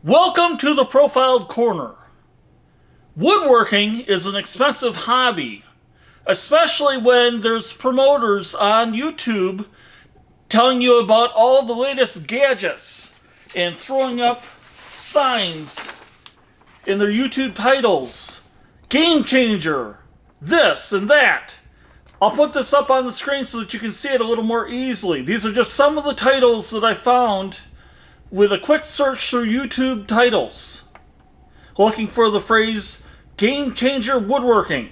Welcome to the Profiled Corner. Woodworking is an expensive hobby, especially when there's promoters on YouTube telling you about all the latest gadgets and throwing up signs in their YouTube titles. Game changer, this and that. I'll put this up on the screen so that you can see it a little more easily. These are just some of the titles that I found with a quick search through YouTube titles, looking for the phrase game changer woodworking.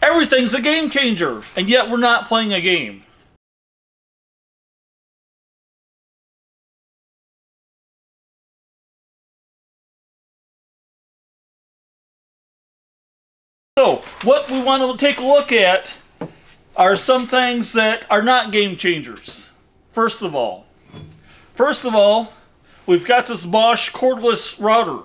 Everything's a game changer, and yet we're not playing a game. So, what we want to take a look at are some things that are not game changers. First of all, we've got this Bosch cordless router.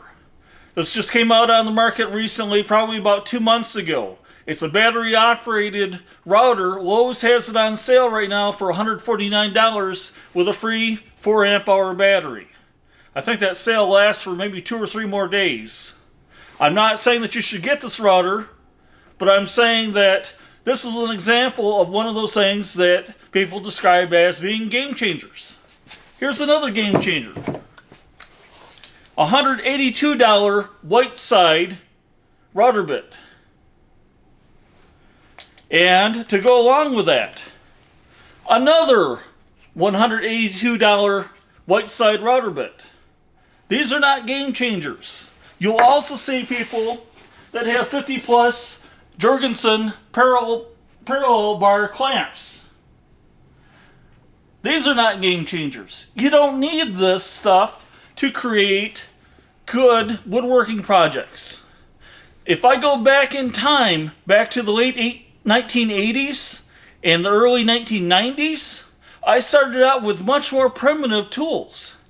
This just came out on the market recently, probably about 2 months ago. It's a battery-operated router. Lowe's has it on sale right now for $149 with a free 4 amp hour battery. I think that sale lasts for maybe 2 or 3 more days. I'm not saying that you should get this router, but I'm saying that this is an example of one of those things that people describe as being game changers. Here's another game changer. $182 white side router bit. And to go along with that, another $182 white side router bit. These are not game changers. You'll also see people that have 50 plus Jorgensen parallel bar clamps. These are not game changers. You don't need this stuff to create good woodworking projects. If I go back in time, back to the late 1980s and the early 1990s, I started out with much more primitive tools.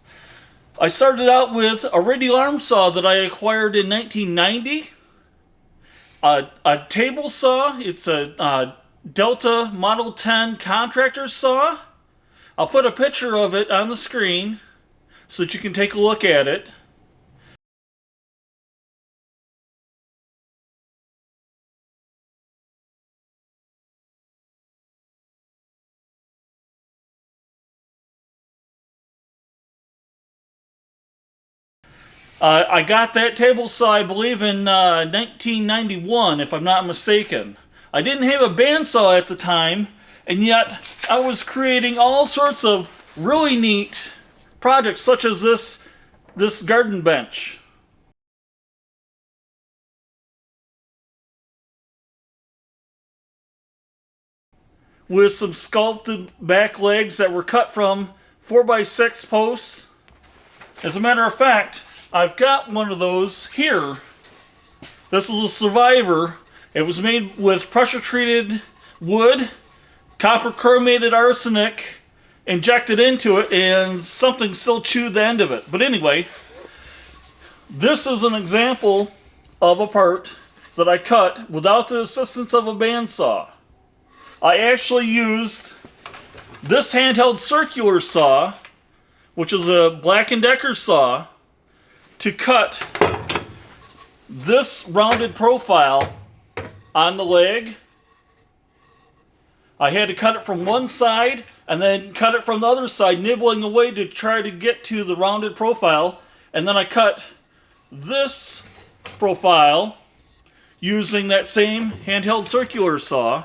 I started out with a radial arm saw that I acquired in 1990, a table saw. It's a Delta Model 10 contractor saw. I'll put a picture of it on the screen so that you can take a look at it. I got that table saw, I believe, in 1991, if I'm not mistaken. I didn't have a bandsaw at the time, and yet I was creating all sorts of really neat projects, such as this garden bench. With some sculpted back legs that were cut from 4x6 posts. As a matter of fact, I've got one of those here. This is a Survivor. It was made with pressure-treated wood, copper chromated arsenic injected into it, and something still chewed the end of it. But anyway, this is an example of a part that I cut without the assistance of a bandsaw. I actually used this handheld circular saw, which is a Black & Decker saw, to cut this rounded profile on the leg. I had to cut it from one side and then cut it from the other side, nibbling away to try to get to the rounded profile. And then I cut this profile using that same handheld circular saw,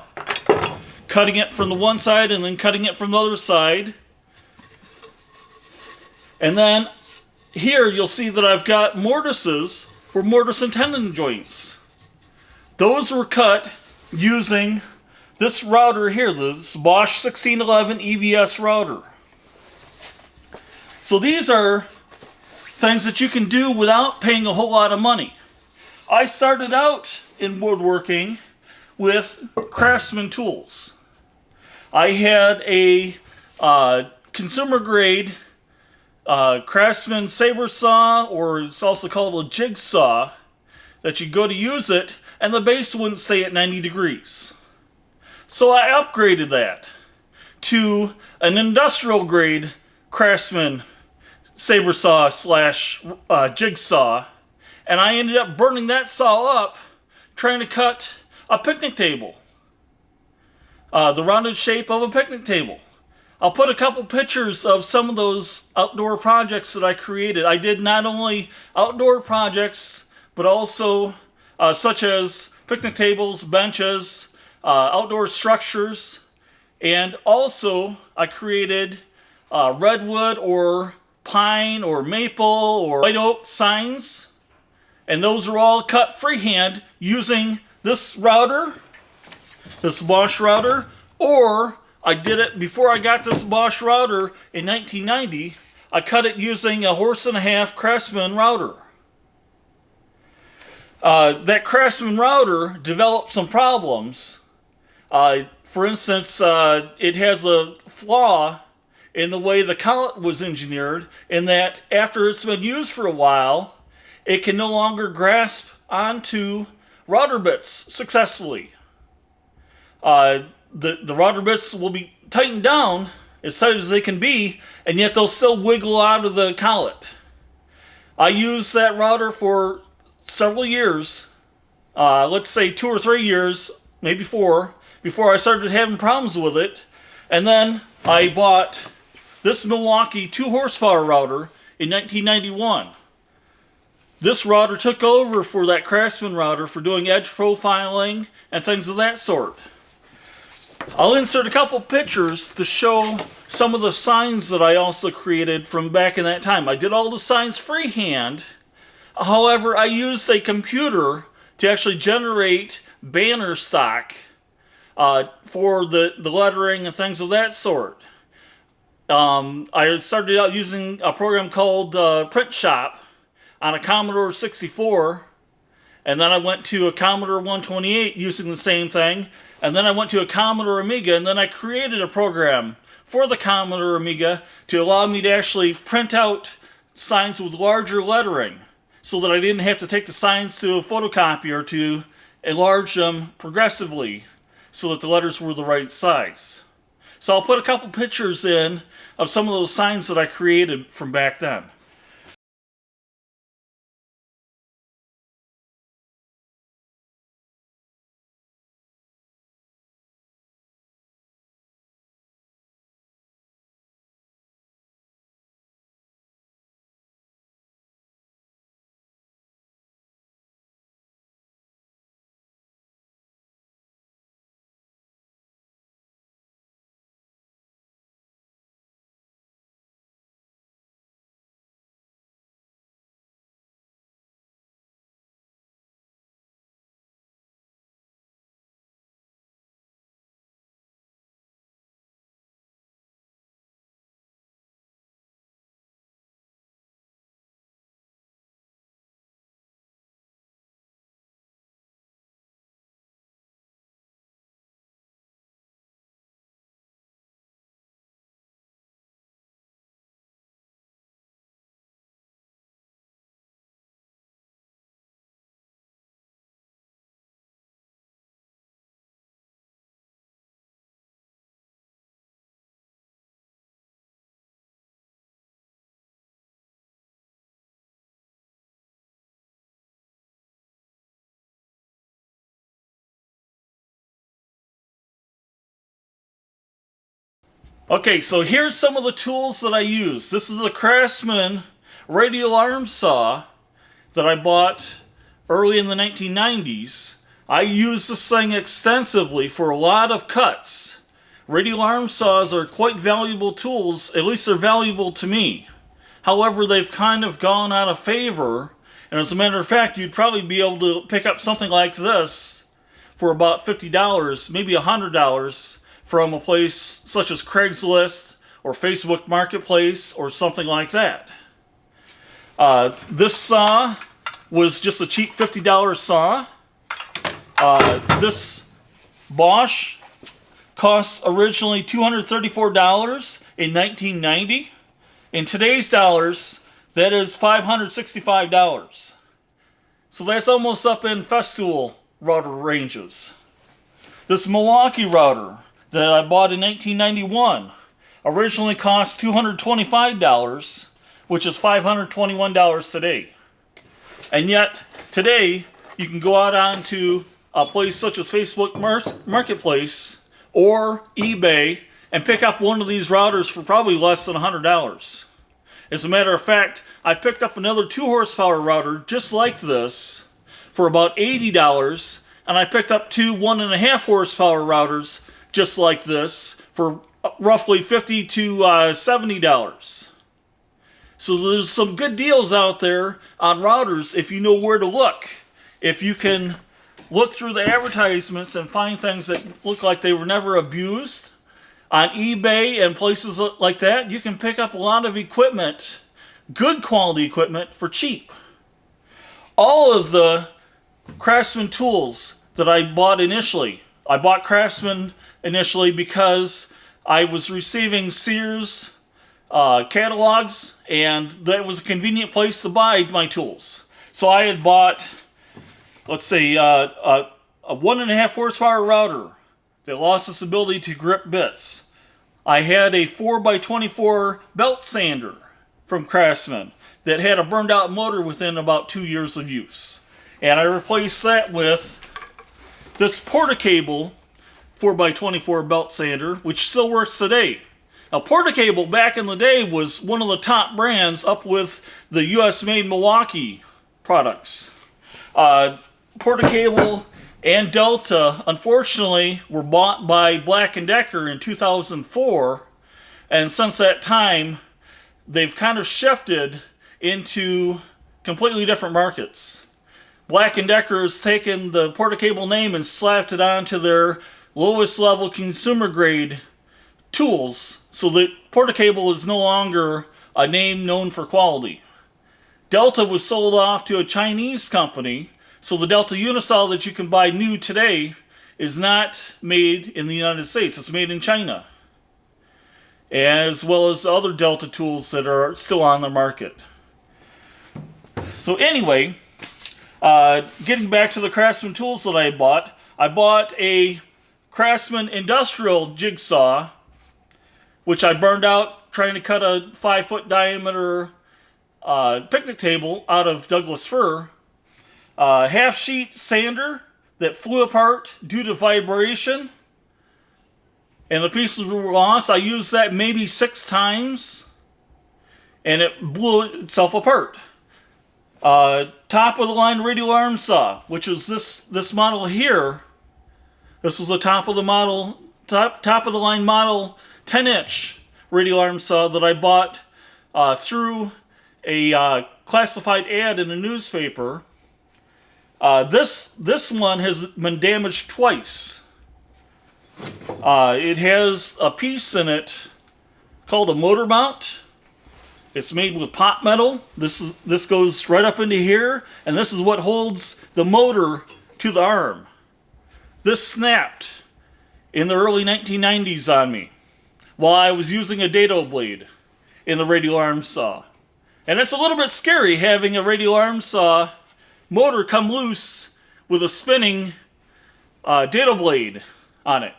cutting it from the one side and then cutting it from the other side. And then here you'll see that I've got mortises for mortise and tenon joints. Those were cut using this router here, this Bosch 1611 EVS router. So these are things that you can do without paying a whole lot of money. I started out in woodworking with Craftsman tools. I had a consumer grade Craftsman saber saw, or it's also called a jigsaw, that you go to use it and the base wouldn't stay at 90 degrees. So I upgraded that to an industrial grade Craftsman saber saw slash jigsaw, and I ended up burning that saw up trying to cut a picnic table. The rounded shape of a picnic table. I'll put a couple pictures of some of those outdoor projects that I created. I did not only outdoor projects, but also such as picnic tables, benches, outdoor structures, and also I created redwood or pine or maple or white oak signs, and those are all cut freehand using this router, this Bosch router, or I did it before I got this Bosch router in 1990. I cut it using a 1.5-horse Craftsman router. That Craftsman router developed some problems. For instance, it has a flaw in the way the collet was engineered, in that after it's been used for a while, it can no longer grasp onto router bits successfully. The router bits will be tightened down as tight as they can be, and yet they'll still wiggle out of the collet. I used that router for several years, let's say 2 or 3 years, maybe 4, before I started having problems with it. And then I bought this Milwaukee 2-horsepower router in 1991. This router took over for that Craftsman router for doing edge profiling and things of that sort. I'll insert a couple pictures to show some of the signs that I also created from back in that time. I did all the signs freehand. However, I used a computer to actually generate banner stock for the lettering and things of that sort. I started out using a program called Print Shop on a Commodore 64, and then I went to a Commodore 128 using the same thing, and then I went to a Commodore Amiga, and then I created a program for the Commodore Amiga to allow me to actually print out signs with larger lettering, so that I didn't have to take the signs to a photocopier to enlarge them progressively so that the letters were the right size. So I'll put a couple pictures in of some of those signs that I created from back then. Okay, so here's some of the tools that I use. This is the Craftsman radial arm saw that I bought early in the 1990s. I use this thing extensively for a lot of cuts. Radial arm saws are quite valuable tools, at least they're valuable to me. However, they've kind of gone out of favor, and as a matter of fact, you'd probably be able to pick up something like this for about $50, maybe $100, from a place such as Craigslist or Facebook Marketplace or something like that. This saw was just a cheap $50 saw. This Bosch costs originally $234 in 1990. In today's dollars, that is $565. So that's almost up in Festool router ranges. This Milwaukee router that I bought in 1991 originally cost $225, which is $521 today. And yet, today, you can go out onto a place such as Facebook Marketplace or eBay and pick up one of these routers for probably less than $100. As a matter of fact, I picked up another 2 horsepower router just like this for about $80, and I picked up 2 1.5 horsepower routers just like this for roughly $50 to $70. So there's some good deals out there on routers if you know where to look. If you can look through the advertisements and find things that look like they were never abused, on eBay and places like that, you can pick up a lot of equipment, good quality equipment, for cheap. All of the Craftsman tools that I bought initially, I bought Craftsman initially because I was receiving Sears catalogs, and that was a convenient place to buy my tools. So I had bought, let's say, a 1.5 horsepower router that lost its ability to grip bits. I had a 4x24 belt sander from Craftsman that had a burned out motor within about 2 years of use. And I replaced that with this Porta-Cable 4x24 belt sander, which still works today. Now, Porta-Cable back in the day was one of the top brands, up with the US-made Milwaukee products. Porta-Cable and Delta, unfortunately, were bought by Black & Decker in 2004, and since that time, they've kind of shifted into completely different markets. Black & Decker has taken the Porta-Cable name and slapped it onto their lowest level consumer grade tools, so that Porta-Cable is no longer a name known for quality. Delta was sold off to a Chinese company, so the Delta Unisaw that you can buy new today is not made in the United States. It's made in China, as well as other Delta tools that are still on the market. So anyway, getting back to the Craftsman tools that I bought a Craftsman industrial jigsaw, which I burned out trying to cut a 5-foot diameter picnic table out of Douglas fir. Half sheet sander that flew apart due to vibration, and the pieces were lost. I used that maybe 6 times, and it blew itself apart. Top of the line radial arm saw, which is this model here. This was the top of the line model 10-inch radial arm saw that I bought through a classified ad in a newspaper. This one has been damaged twice. It has a piece in it called a motor mount. It's made with pot metal. This goes right up into here, and this is what holds the motor to the arm. This snapped in the early 1990s on me while I was using a dado blade in the radial arm saw. And it's a little bit scary having a radial arm saw motor come loose with a spinning dado blade on it.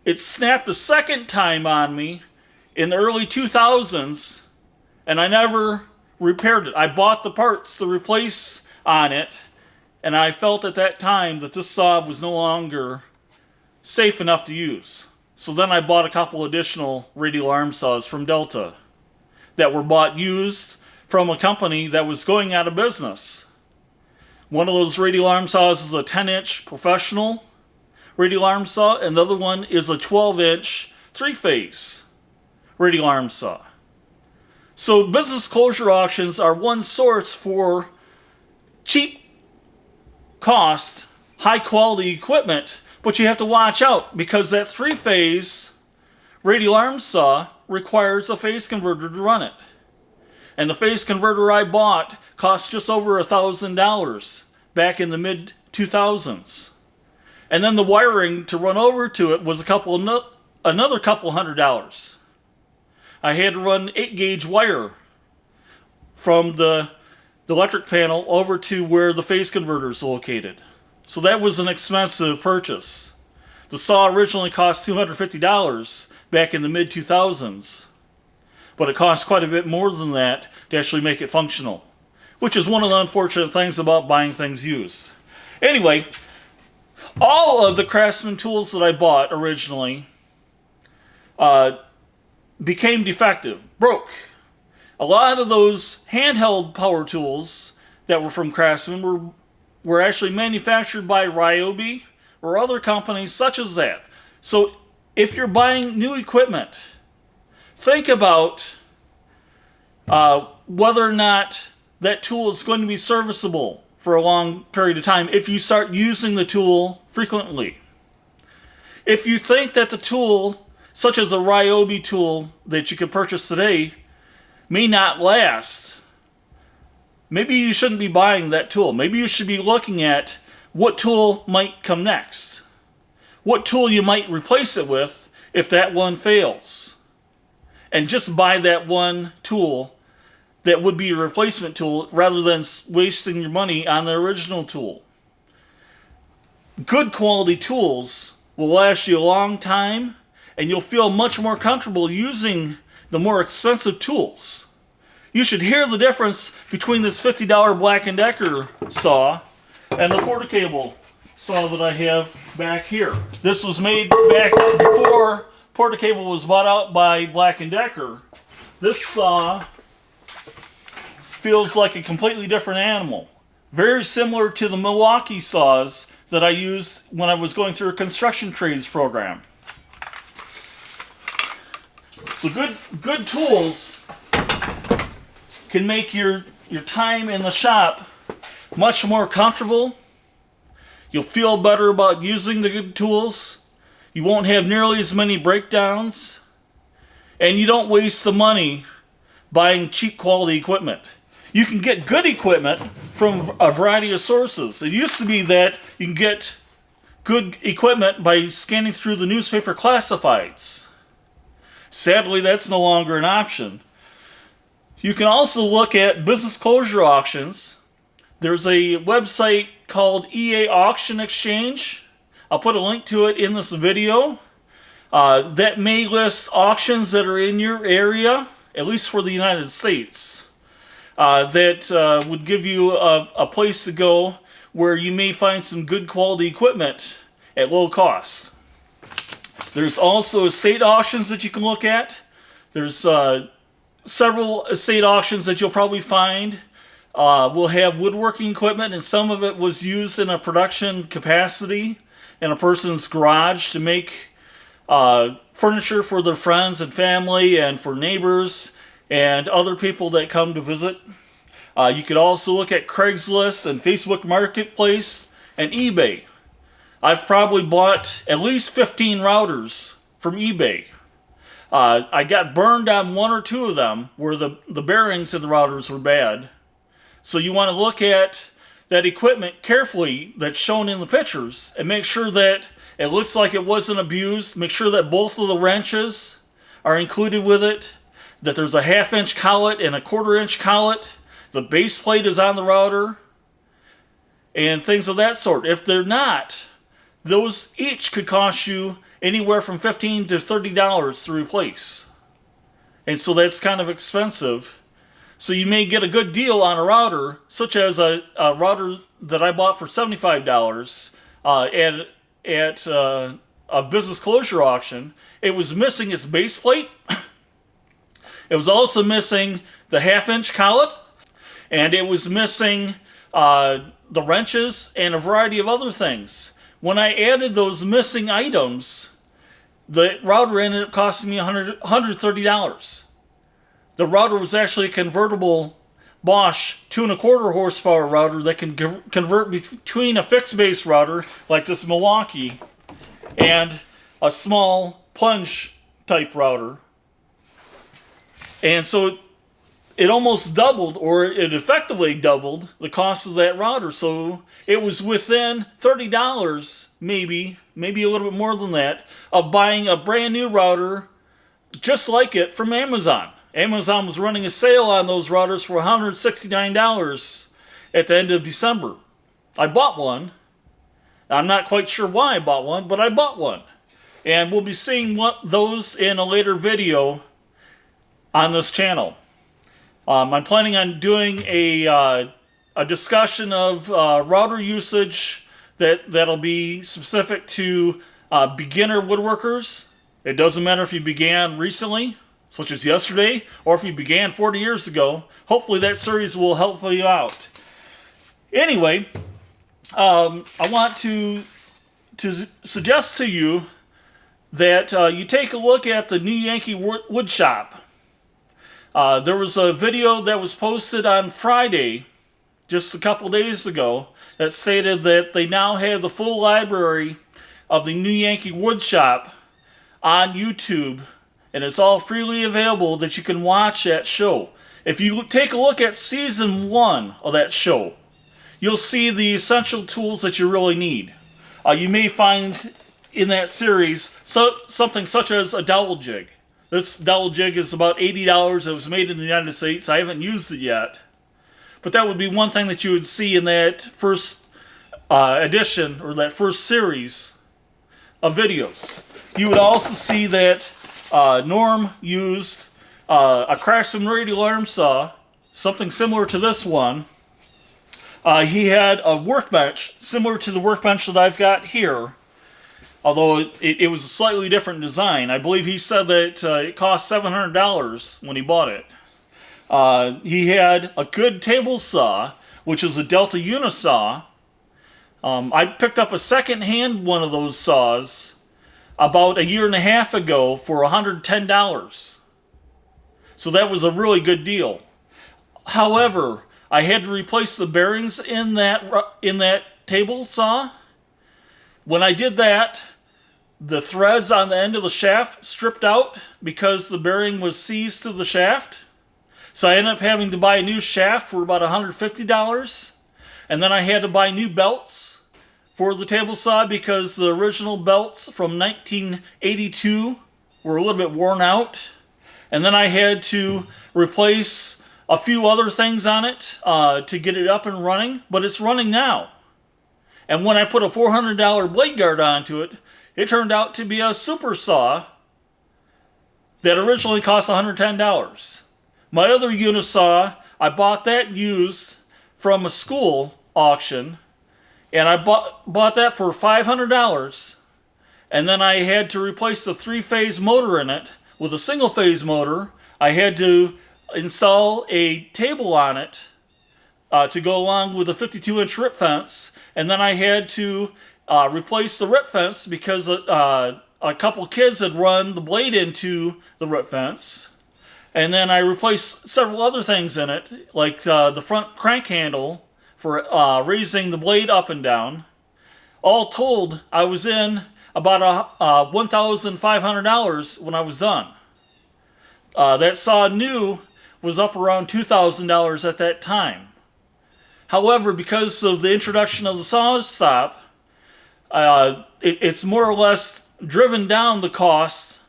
It snapped a second time on me in the early 2000s, and I never repaired it. I bought the parts to replace on it, and I felt at that time that this saw was no longer safe enough to use. So then I bought a couple additional radial arm saws from Delta that were bought used from a company that was going out of business. One of those radial arm saws is a 10-inch professional radial arm saw, and the other one is a 12-inch 3-phase radial arm saw. So business closure auctions are one source for cheap cost, high quality equipment, but you have to watch out because that 3-phase radial arm saw requires a phase converter to run it. And the phase converter I bought cost just over $1,000 back in the mid-2000s. And then the wiring to run over to it was another couple $100. I had to run 8-gauge wire from the electric panel over to where the phase converter is located. So that was an expensive purchase. The saw originally cost $250 back in the mid-2000s. but it costs quite a bit more than that to actually make it functional, which is one of the unfortunate things about buying things used. Anyway, all of the Craftsman tools that I bought originally became defective, broke. A lot of those handheld power tools that were from Craftsman were actually manufactured by Ryobi or other companies such as that. So if you're buying new equipment, think about whether or not that tool is going to be serviceable for a long period of time if you start using the tool frequently. If you think that the tool, such as a Ryobi tool that you can purchase today, may not last, maybe you shouldn't be buying that tool. Maybe you should be looking at what tool might come next. What tool you might replace it with if that one fails. And just buy that one tool that would be a replacement tool rather than wasting your money on the original tool. Good quality tools will last you a long time, and you'll feel much more comfortable using the more expensive tools. You should hear the difference between this $50 Black & Decker saw and the Porta-Cable saw that I have back here. This was made back before Porta-Cable was bought out by Black & Decker. This saw feels like a completely different animal. Very similar to the Milwaukee saws that I used when I was going through a construction trades program. So good tools can make your time in the shop much more comfortable. You'll feel better about using the good tools. You won't have nearly as many breakdowns. And you don't waste the money buying cheap quality equipment. You can get good equipment from a variety of sources. It used to be that you can get good equipment by scanning through the newspaper classifieds. Sadly, that's no longer an option. You can also look at business closure auctions. There's a website called EA Auction Exchange. I'll put a link to it in this video. That may list auctions that are in your area, at least for the United States. That would give you a place to go where you may find some good quality equipment at low cost. There's also estate auctions that you can look at. There's several estate auctions that you'll probably find will have woodworking equipment, and some of it was used in a production capacity in a person's garage to make furniture for their friends and family and for neighbors and other people that come to visit. You could also look at Craigslist and Facebook Marketplace and eBay. I've probably bought at least 15 routers from eBay. I got burned on one or two of them where the bearings of the routers were bad. So you want to look at that equipment carefully that's shown in the pictures and make sure that it looks like it wasn't abused. Make sure that both of the wrenches are included with it, that there's a 1/2 inch collet and a 1/4 inch collet, the base plate is on the router, and things of that sort. If they're not, those each could cost you anywhere from $15 to $30 to replace. And so that's kind of expensive. So you may get a good deal on a router, such as a router that I bought for $75 at a business closure auction. It was missing its base plate. It was also missing the 1/2 inch collet, and it was missing the wrenches and a variety of other things. When I added those missing items, the router ended up costing me $130. The router was actually a convertible Bosch 2¼ horsepower router that can convert between a fixed base router like this Milwaukee and a small plunge type router. And so it almost doubled, or it effectively doubled, the cost of that router. So it was within $30, maybe a little bit more than that, of buying a brand new router just like it from Amazon. Amazon was running a sale on those routers for $169 at the end of December. I bought one. I'm not quite sure why I bought one, but I bought one. And we'll be seeing those in a later video on this channel. I'm planning on doing a discussion of router usage that'll be specific to beginner woodworkers. It doesn't matter if you began recently, such as yesterday, or if you began 40 years ago. Hopefully that series will help you out. Anyway, I want to suggest to you that you take a look at the New Yankee Wood Shop. There was a video that was posted on Friday, just a couple days ago, that stated that they now have the full library of the New Yankee Wood Shop on YouTube, and it's all freely available that you can watch that show. If you take a look at season 1 of that show, you'll see the essential tools that you really need. You may find in that series something such as a dowel jig. This dowel jig is about $80. It was made in the United States. I haven't used it yet. But that would be one thing that you would see in that first edition, or that first series of videos. You would also see that Norm used a Craftsman radial arm saw, something similar to this one. He had a workbench similar to the workbench that I've got here, although it was a slightly different design. I believe he said that it cost $700 when he bought it. He had a good table saw, which is a Delta Unisaw. I picked up a second-hand one of those saws about a year and a half ago for $110. So that was a really good deal. However, I had to replace the bearings in that table saw. When I did that, the threads on the end of the shaft stripped out because the bearing was seized to the shaft. So I ended up having to buy a new shaft for about $150. And then I had to buy new belts for the table saw because the original belts from 1982 were a little bit worn out. And then I had to replace a few other things on it to get it up and running, but it's running now. And when I put a $400 blade guard onto it, it turned out to be a super saw that originally cost $110. My other Unisaw, I bought that used from a school auction, and I bought that for $500, and then I had to replace the 3-phase motor in it with a single-phase motor. I had to install a table on it to go along with a 52-inch rip fence, and then I had to replace the rip fence because a couple kids had run the blade into the rip fence. And then I replaced several other things in it, like the front crank handle for raising the blade up and down. All told, I was in about $1,500 when I was done. That saw new was up around $2,000 at that time. However, because of the introduction of the saw stop, it's more or less driven down the cost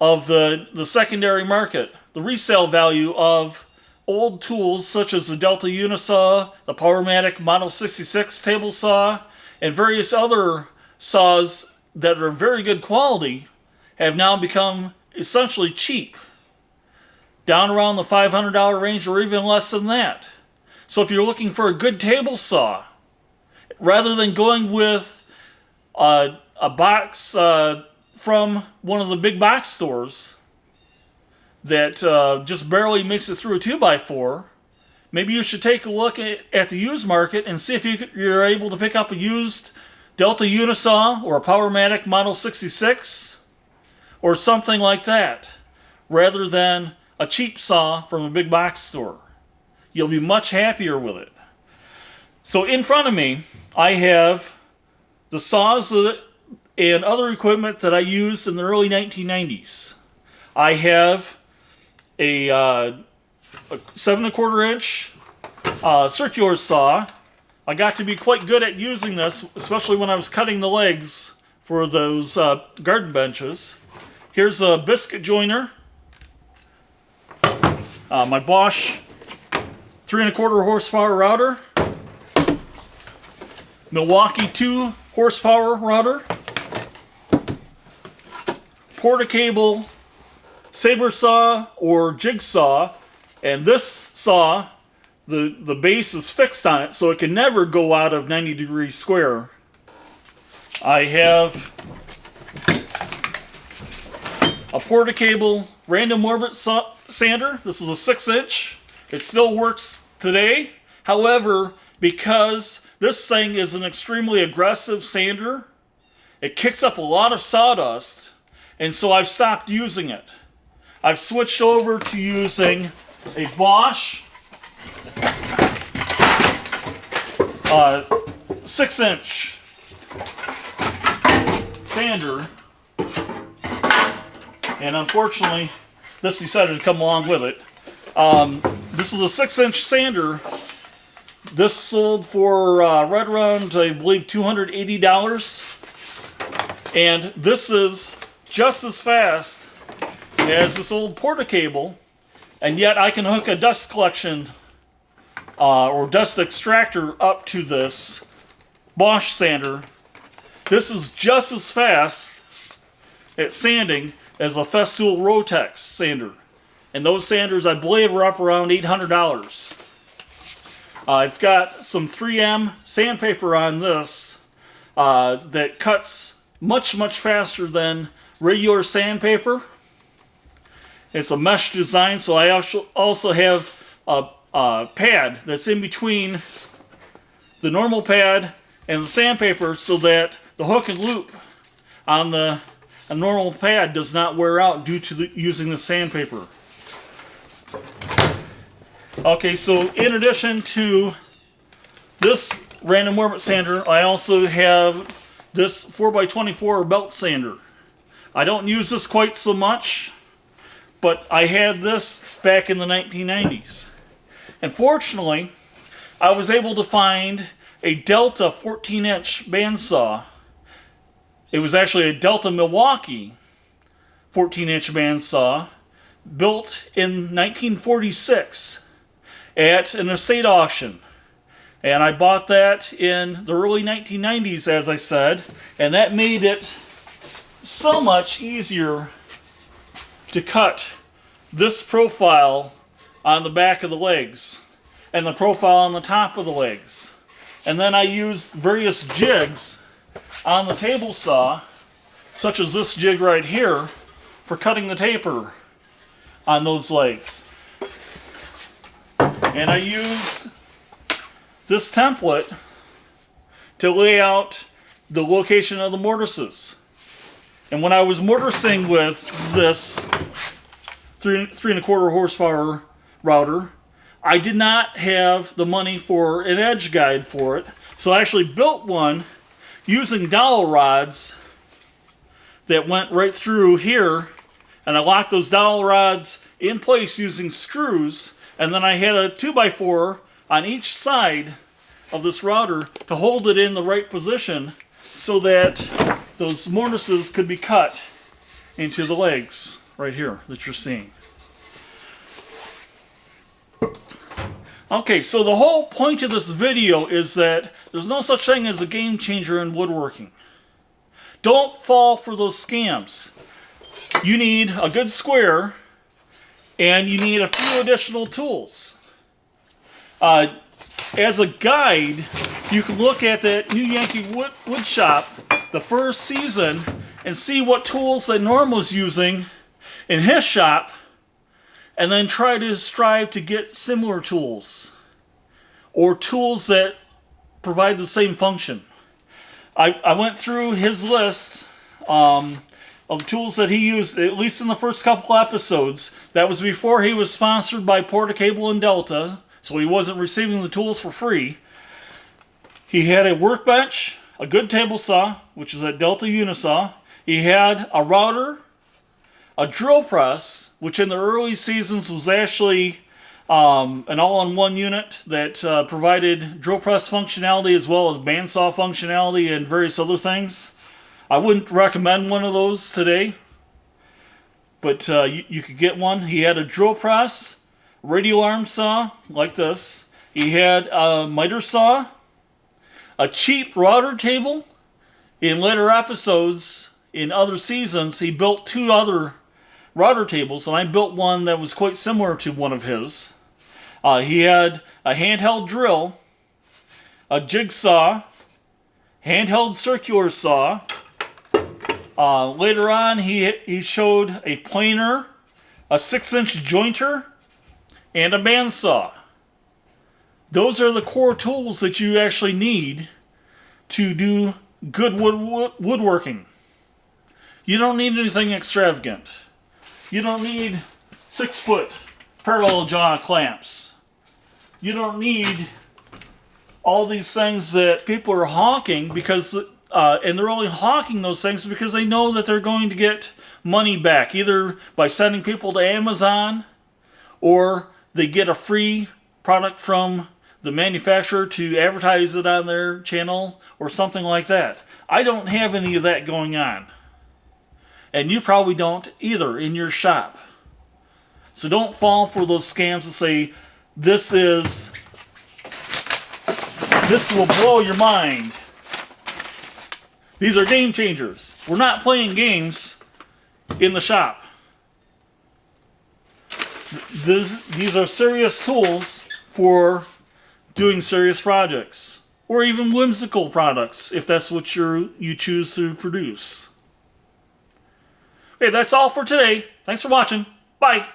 of the secondary market, the resale value of old tools such as the Delta Unisaw, the Powermatic Model 66 table saw, and various other saws that are very good quality have now become essentially cheap, down around the $500 range or even less than that. So if you're looking for a good table saw, rather than going with a box from one of the big box stores that just barely makes it through a 2x4, maybe you should take a look at the used market and see if you're able to pick up a used Delta Unisaw or a Powermatic Model 66 or something like that, rather than a cheap saw from a big box store. You'll be much happier with it. So in front of me, I have the saws and other equipment that I used in the early 1990s. I have a 7 1/4 inch circular saw. I got to be quite good at using this, especially when I was cutting the legs for those garden benches. Here's a biscuit joiner. My Bosch 3 1/4 horsepower router. Milwaukee 2 horsepower router. Porta-cable saber saw or jigsaw, and this saw, the base is fixed on it, so it can never go out of 90 degrees square. I have a Porta-Cable random orbit sander. This is a 6-inch. It still works today. However, because this thing is an extremely aggressive sander, it kicks up a lot of sawdust, and so I've stopped using it. I've switched over to using a Bosch 6-inch sander, and unfortunately this decided to come along with it. This is a 6-inch sander. This sold for right around, I believe, $280, and this is just as fast as this old Porta-Cable, and yet I can hook a dust collection or dust extractor up to this Bosch sander. This is just as fast at sanding as a Festool Rotex sander. And those sanders, I believe, are up around $800. I've got some 3M sandpaper on this that cuts much, much faster than regular sandpaper. It's a mesh design, so I also have a pad that's in between the normal pad and the sandpaper so that the hook and loop on a normal pad does not wear out due to using the sandpaper. Okay, so in addition to this random orbit sander, I also have this 4x24 belt sander. I don't use this quite so much, but I had this back in the 1990s. And fortunately, I was able to find a Delta 14-inch bandsaw. It was actually a Delta Milwaukee 14-inch bandsaw built in 1946 at an estate auction. And I bought that in the early 1990s, as I said, and that made it so much easier to cut this profile on the back of the legs and the profile on the top of the legs. And then I used various jigs on the table saw, such as this jig right here, for cutting the taper on those legs. And I used this template to lay out the location of the mortises. And when I was mortising with this 3 1/4 horsepower router, I did not have the money for an edge guide for it, so I actually built one using dowel rods that went right through here, and I locked those dowel rods in place using screws, and then I had a 2x4 on each side of this router to hold it in the right position so that those mortises could be cut into the legs right here that you're seeing. Okay, so the whole point of this video is that there's no such thing as a game changer in woodworking. Don't fall for those scams. You need a good square, and you need a few additional tools. As a guide, you can look at that New Yankee Wood Shop the first season and see what tools that Norm was using in his shop, and then try to strive to get similar tools or tools that provide the same function. I went through his list of tools that he used, at least in the first couple episodes. That was before he was sponsored by Porta-Cable and Delta, so he wasn't receiving the tools for free. He had a workbench, a good table saw, which is a Delta Unisaw. He had a router, a drill press, which in the early seasons was actually an all-in-one unit that provided drill press functionality as well as bandsaw functionality and various other things. I wouldn't recommend one of those today, but you could get one. He had a drill press, radial arm saw like this. He had a miter saw, a cheap router table. In later episodes, in other seasons, he built 2 other router tables, and I built one that was quite similar to one of his. He had a handheld drill, a jigsaw, handheld circular saw. Later on, he showed a planer, a 6-inch jointer, and a bandsaw. Those are the core tools that you actually need to do good woodworking. You don't need anything extravagant. You don't need 6-foot parallel jaw clamps. You don't need all these things that people are hawking because, and they're only hawking those things because they know that they're going to get money back, either by sending people to Amazon or they get a free product from the manufacturer to advertise it on their channel or something like that. I don't have any of that going on. And you probably don't either in your shop. So don't fall for those scams that say, this will blow your mind. These are game changers. We're not playing games in the shop. These are serious tools for doing serious projects. Or even whimsical products, if that's what you choose to produce. Okay, that's all for today. Thanks for watching. Bye.